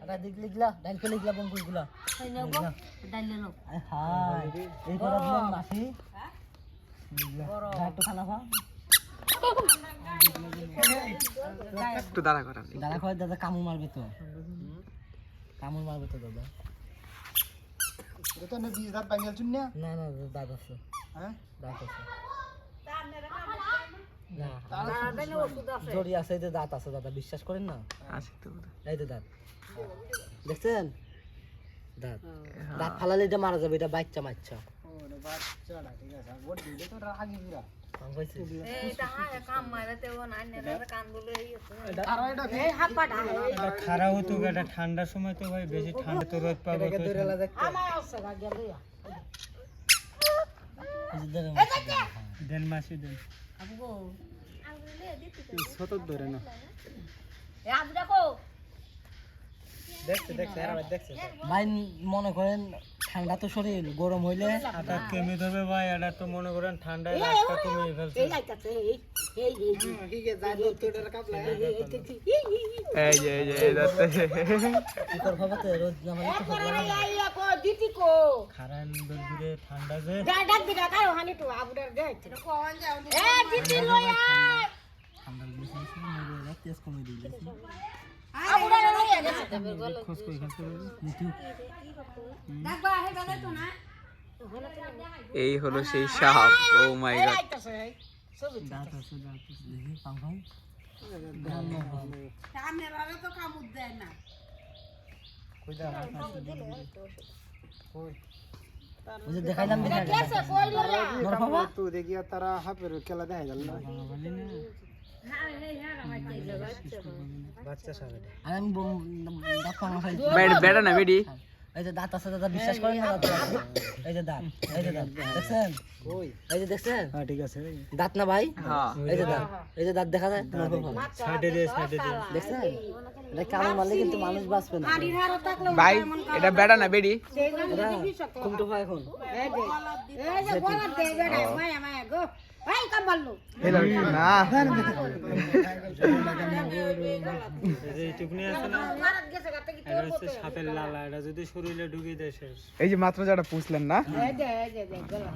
এটা দিক লিখলা ডাইল করে লিখলা বঙ্কুলগুলা এই নাও গো ডাইল নাও হ্যাঁ এই করে দিলাম মাছি একটু খানা খা একটু দাঁড়া করা দাদা খাওয়া দাদা কামড় মারবে তো দাদা এটা না দিয়ে দাঁত ভাঙাল চুন না না না দাদা আছে হ্যাঁ দাঁত আছে না জড়ি আছে এই যে দাঁত আছে দাদা বিশ্বাস করেন না আছে তো এই যে দাঁত দেখছেন দাঁত ফালালে এটা মারা যাবে এটা বাচ্চা মারছা ওরে বাচ্চাটা ঠিক আছে আর ওর দিলে তো রাগি পুরা এইটা হ্যাঁ কাম মারাতে ও না নেরা কান বলে আর এটা এই হাপাটা খারাপ হতো এটা ঠান্ডার সময় তো ভাই বেশি ঠান্ডা তো রোদ পাবো তো আমার আছে গেল দেন মাসি দেন আবু গো আঙ্গুলে দিতে ছোট ধরে না এ আবু দেখো ভাই মনে করেন ঠান্ডা তো শরীর গরম হইলে এটা কেমে ধরবে ভাই এটা তো মনে করেন ঠান্ডায় রাতটা কমিয়ে ফেলছে এই লাইতাছে এই ঠিক আছে যাই লোক তোটার কাপলা এই যাচ্ছে কি করব বাবা রোজ নামালে তো হবে না আইয়া কো দিতি কো খারান দলবিরে ঠান্ডা যে ডাক দিগা কারো হানি তো আবুদার দে কোন যাও এ দিতি লয়া ঠান্ডা লেগেছে মরে তেজ কমে দিয়েছে আবুদার লয়া গেছে খোঁজ করে খাচ্ছে নিতু ডাকবা হে গেলে তো না এই হলো সেই সাপ ও মাই গড দাঁত আছে দেখি পাম ভাই সামনে ভাবে তো কামুদ দেয় না ওই যে দেখাইলাম কেসে কই লয়া নর বাবা তো দেখি আর তারা হাফের খেলা দেখা গেল না বাচ্চা সাবে আর আমি দাঁত পাঙা খাই বেটা না বেডি এই যে দাঁত আছে দাদা বিশ্বাস করেন না দাদা এই যে দাঁত দেখছেন কই এই যে দেখছেন হ্যাঁ ঠিক আছে দাঁত না ভাই হ্যাঁ এই যে দাঁত দেখা যায় নর বাবা সাইডে দে দেখছেন এটা কামড় মারলে কিন্তু মানুষ বাঁচবে না আড়ি হারো তাকলে ভাই এটা বেটা না বেডি সেই জন্য কুমটো ভাই এখন এই যে বলা দে বেড়া মায়া মায়া গো ভাই কামালু না এইটুকুনি আছে না মারাত গেছে গাতে কি এটা হচ্ছে সাপের লালা এটা যদি শরীরে ঢুকিয়ে দেয় শেষ এই যে মাত্র যারা পুছলেন না এই যে গলা